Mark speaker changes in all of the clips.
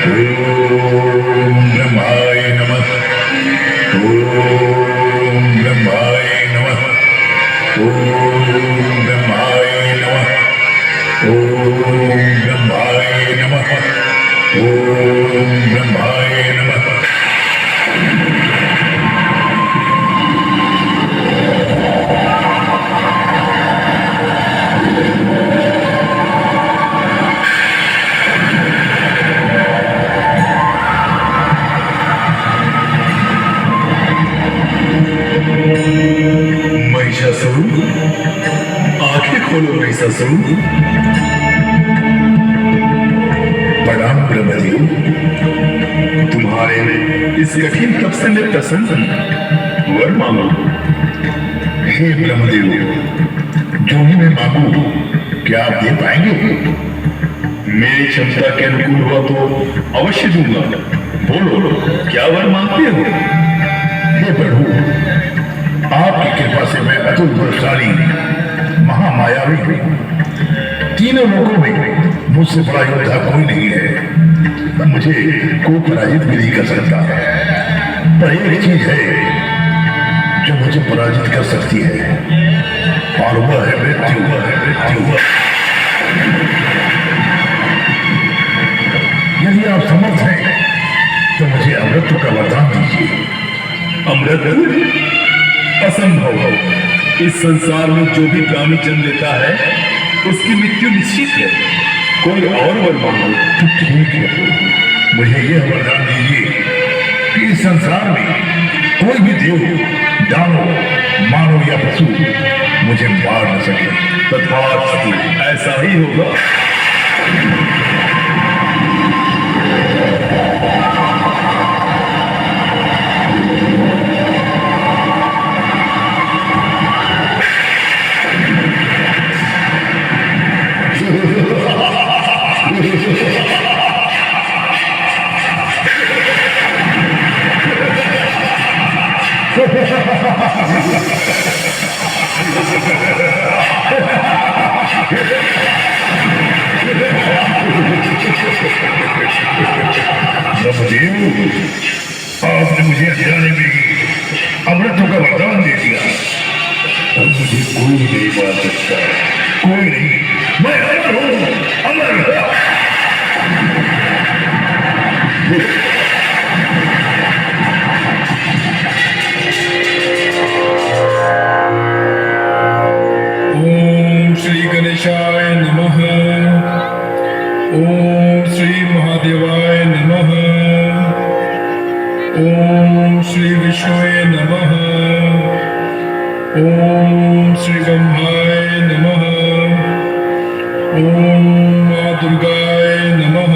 Speaker 1: ओम ब्रह्माय नमः। ओम ब्रह्माय नमः। ओम ब्रह्माय नमः। ओम ब्रह्माय नमः। ओम ब्रह्माय नमः। महिषासुर, आंखें खोलो महिषासुर। प्रणाम ब्रह्मदेव, तुम्हारे इस कठिन तपस्या में प्रसन्न हूं। वर मांगो। हे ब्रह्मदेव, जो भी मैं मांगू क्या आप दे पाएंगे? मेरी क्षमता के अनुकूल हुआ तो अवश्य दूंगा। बोलो, क्या वर मांगते हो? हे प्रभु, आपकी कृपा से मैं अतुल बलशाली महामायावी हूं। तीनों लोगों में मुझसे बड़ा योद्धा कोई नहीं है। मुझे कोई पराजित भी नहीं कर सकता। पर एक चीज है जो मुझे पराजित कर सकती है, और वह है मृत्यु। यदि आप समर्थ हैं तो मुझे अमृत का वरदान दीजिए।
Speaker 2: अमृत? असंभव। इस संसार में जो भी प्राणी जन्म लेता है उसकी मृत्यु निश्चित है। कोई और वर मांगो।
Speaker 1: तो ठीक है, मुझे यह वरदान दीजिए कि इस संसार में कोई भी देव, दानव, मानव या पशु मुझे मार न सके।
Speaker 2: तथास्तु, ऐसा ही होगा।
Speaker 1: ब्रह्मदेव, आपने मुझे अनजाने में ही अमृतों का वरदान दे दिया। अब मुझे कोई नहीं मार सकता। कोई नहीं, मैं अमर हूं, अमर।
Speaker 3: ओम श्री गणेशाय नमः। ओम श्री महादेवाय नमः। ओम श्री विष्णुवे नमः। ओम श्री ब्रह्माय नमः। ओम मां दुर्गाय नमः।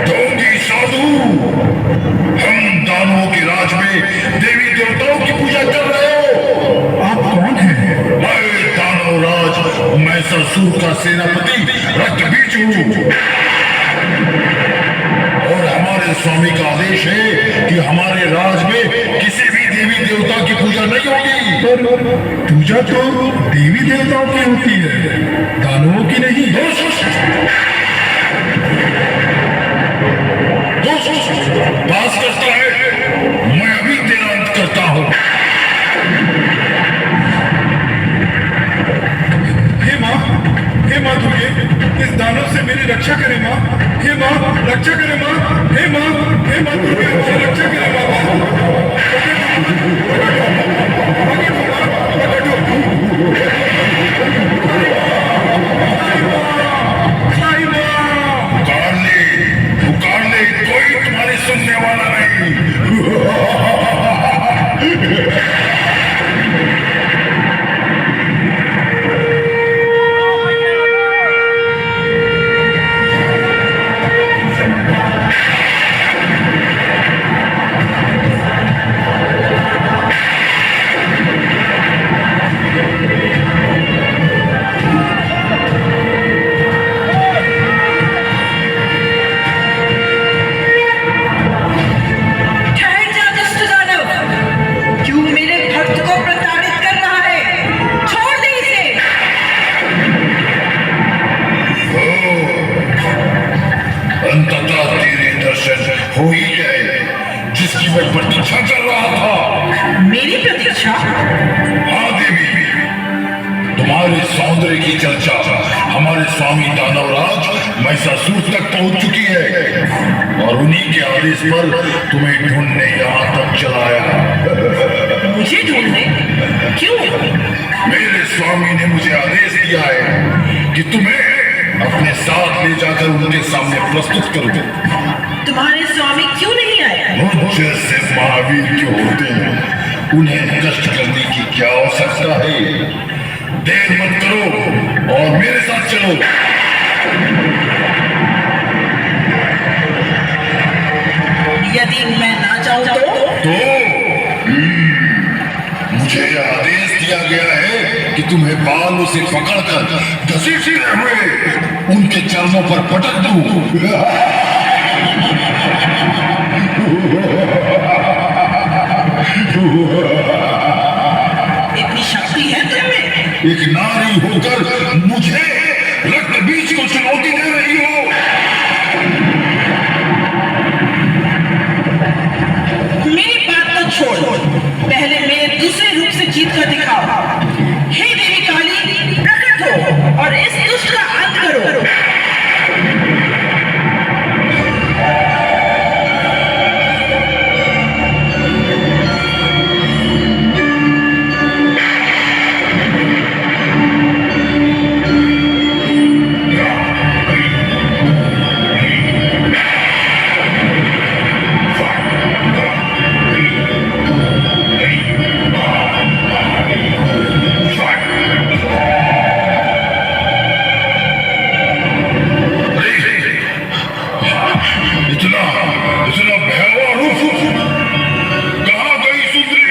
Speaker 1: ढोंगी साधु, हम दानवों के राज में देवी देवताओं की पूजा कर रहे हो। आप कौन हैं? मैं दानव राज महिषासुर का सेनापति रक्तबीज हूँ। और हमारे स्वामी का आदेश है कि हमारे राज में किसी भी देवी देवता की पूजा नहीं होगी।
Speaker 3: पर पूजा तो देवी देवताओं की होती है, दानवों की नहीं।
Speaker 1: बात करता है, मैं अभी तेरा अंत करता हूं।
Speaker 3: हे माँ दुर्गे, इस दानव से मेरी रक्षा करे माँ। हे माँ, रक्षा करे माँ। हे माँ दुर्गे, रक्षा करे
Speaker 1: पुकार ले, कोई तुम्हारी सुनने वाला नहीं। हो ही जाए जिसकी मैं प्रतीक्षा कर रहा था।
Speaker 4: मेरी प्रतीक्षा?
Speaker 1: हाँ देवी, तुम्हारे सौंदर्य की चर्चा हमारे स्वामी दानवराज महिषासुर तक पहुंच चुकी है और उन्हीं के आदेश पर तुम्हें ढूंढने यहाँ तक चलाया।
Speaker 4: मुझे ढूंढने? क्यों?
Speaker 1: मेरे स्वामी ने मुझे आदेश दिया है कि तुम्हें अपने साथ ले जाकर उनके सामने प्रस्तुत करो।
Speaker 4: तुम्हारे स्वामी क्यों नहीं आए?
Speaker 1: मुझ जैसे महावीर जो होते हैं उन्हें कष्ट करने की क्या आवश्यकता है। देर मत करो और मेरे साथ चलो।
Speaker 4: यदि मैं ना चाहूं तो?
Speaker 1: मुझे यह आदेश दिया गया है कि तुम्हें बालों से पकड़कर घसीटते हुए उनके चरणों पर पटक दूं।
Speaker 4: इतनी शक्ति है तुम्हें?
Speaker 1: एक नारी होकर मुझे रक्त बीज को चुनौती दे रही हो।
Speaker 4: मेरी बात तो छोड़, पहले मेरे दूसरे रूप से जीत कर दिखाओ। हे देवी काली, प्रकट हो और इस दुष्ट का अंत करो। इतना भयावह रूप कहाँ गई सुंदरी?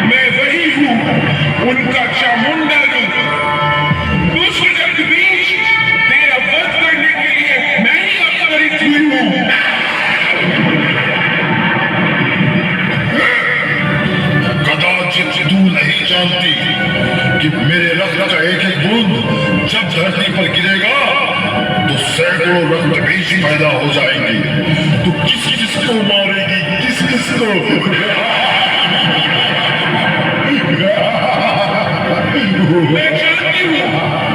Speaker 3: मैं वही हूँ, उनका चामुंडा रूप। दुष्ट जगदीश, तेरा वध करने के लिए मैं ही अवतरित हुई हूँ।
Speaker 1: कदाचित तू नहीं जानती कि मेरे रक्त का एक एक बूंद जब धरती पर गिरेगा तो सैकड़ों रक्त बीज पैदा हो जाएंगे। तू किस किस को मारेगी? किस किस को?
Speaker 3: मैं जानती हूँ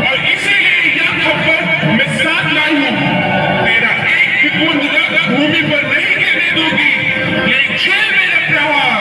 Speaker 3: और इसीलिए यह खबर मैं साथ लाई हूँ। तेरा एक भी बूंद रक्त भूमि पर नहीं गिरने दूंगी। ये झेल मेरा प्रहार।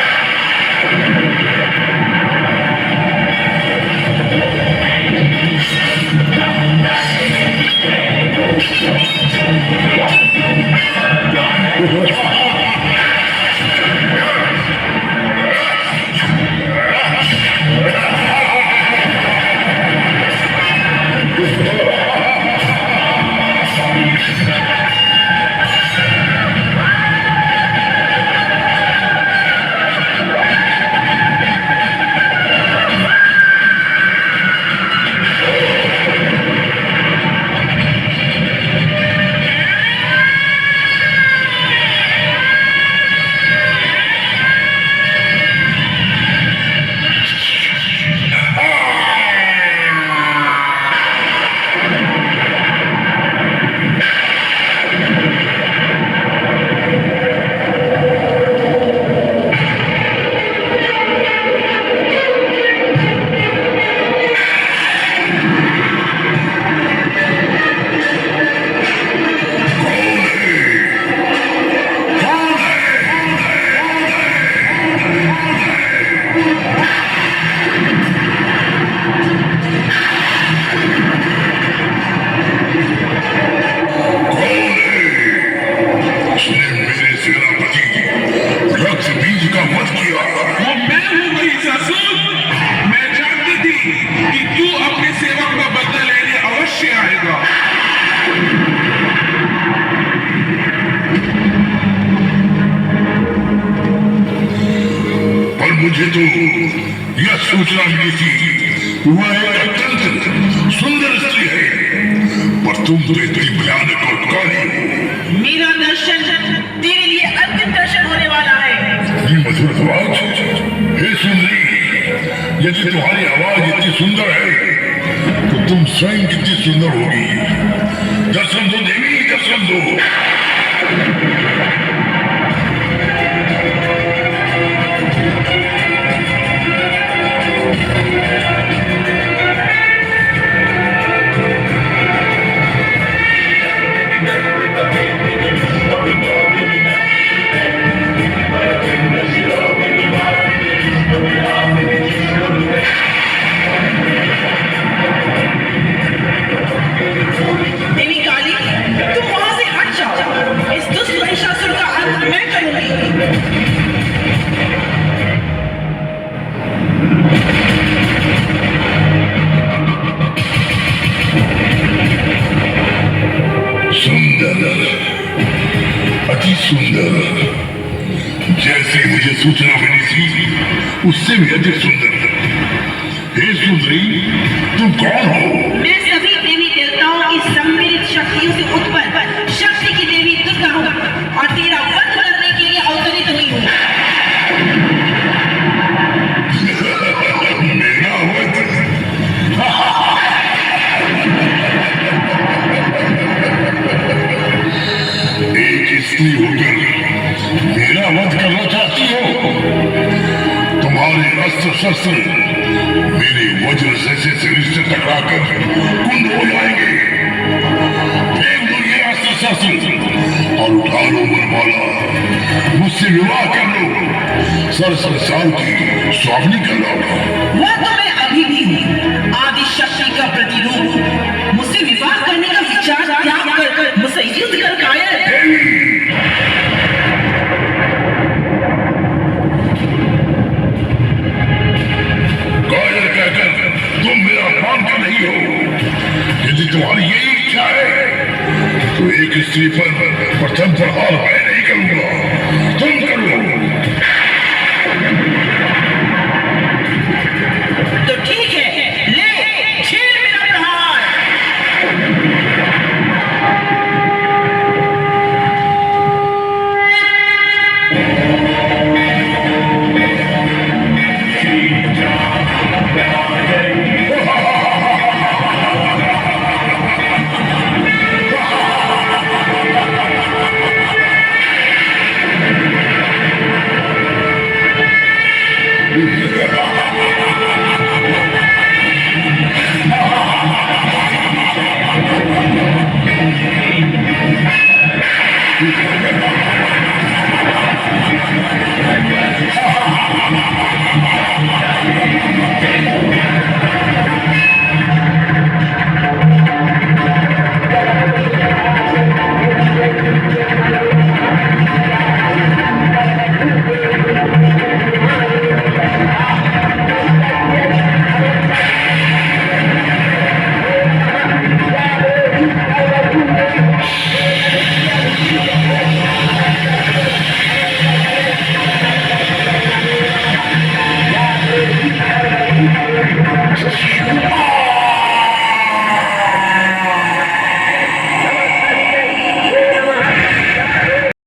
Speaker 1: मुझे तो यह सूचना मिली थी वह एक अत्यंत सुंदर स्त्री है, पर तुम तो इतनी भयानक और काली हो।
Speaker 4: मेरा दर्शन तेरे लिए अंतिम दर्शन होने वाला है।
Speaker 1: ये मधुर आवाज, हे सुंदरी, यदि तुम्हारी आवाज इतनी सुंदर है तो तुम स्वयं कितनी सुंदर होगी। दर्शन दो देवी, दर्शन। दर्शन दो।
Speaker 4: देवी काली, तुम वहां से हट जाओ। इस दुष्ट महिषासुर का अंत मैं करूंगी।
Speaker 1: सुंदर, अति सुंदर। जैसे मुझे सूचना मिली थी उससे भी अधिक सुंदर। हे सुंदरी, तुम कौन हो?
Speaker 4: मैं सभी देवी देवताओं की सम्मिलित शक्तियों से उत्पन्न शक्ति की देवी दुर्गा हूँ और तेरा वध करने के लिए अवतरित हुई हूँ।
Speaker 1: मेरा वध? एक स्त्री होकर मेरा वध करना चाहती हो? तुम्हारे अस्त्र शस्त्र मेरे वज्र जैसे शरीर से टकराकर कुंद हो जाएंगे। फेंक दो ये अस्त्र शस्त्र और उठा लो वरमाला। मुझसे विवाह कर लो, सर संसार की स्वामिनी कर लो।
Speaker 4: वह तो मैं अभी भी हूँ, आदि शक्ति का प्रतिरूप। मुझसे विवाह करने का विचार त्याग कर मुझसे युद्ध कर कायर।
Speaker 1: कायर कहकर तुम मेरा अपमान कर रही हो। यदि तुम्हारी यही इच्छा है तो एक स्त्री पर प्रथम प्रहार मैं नहीं करूंगा।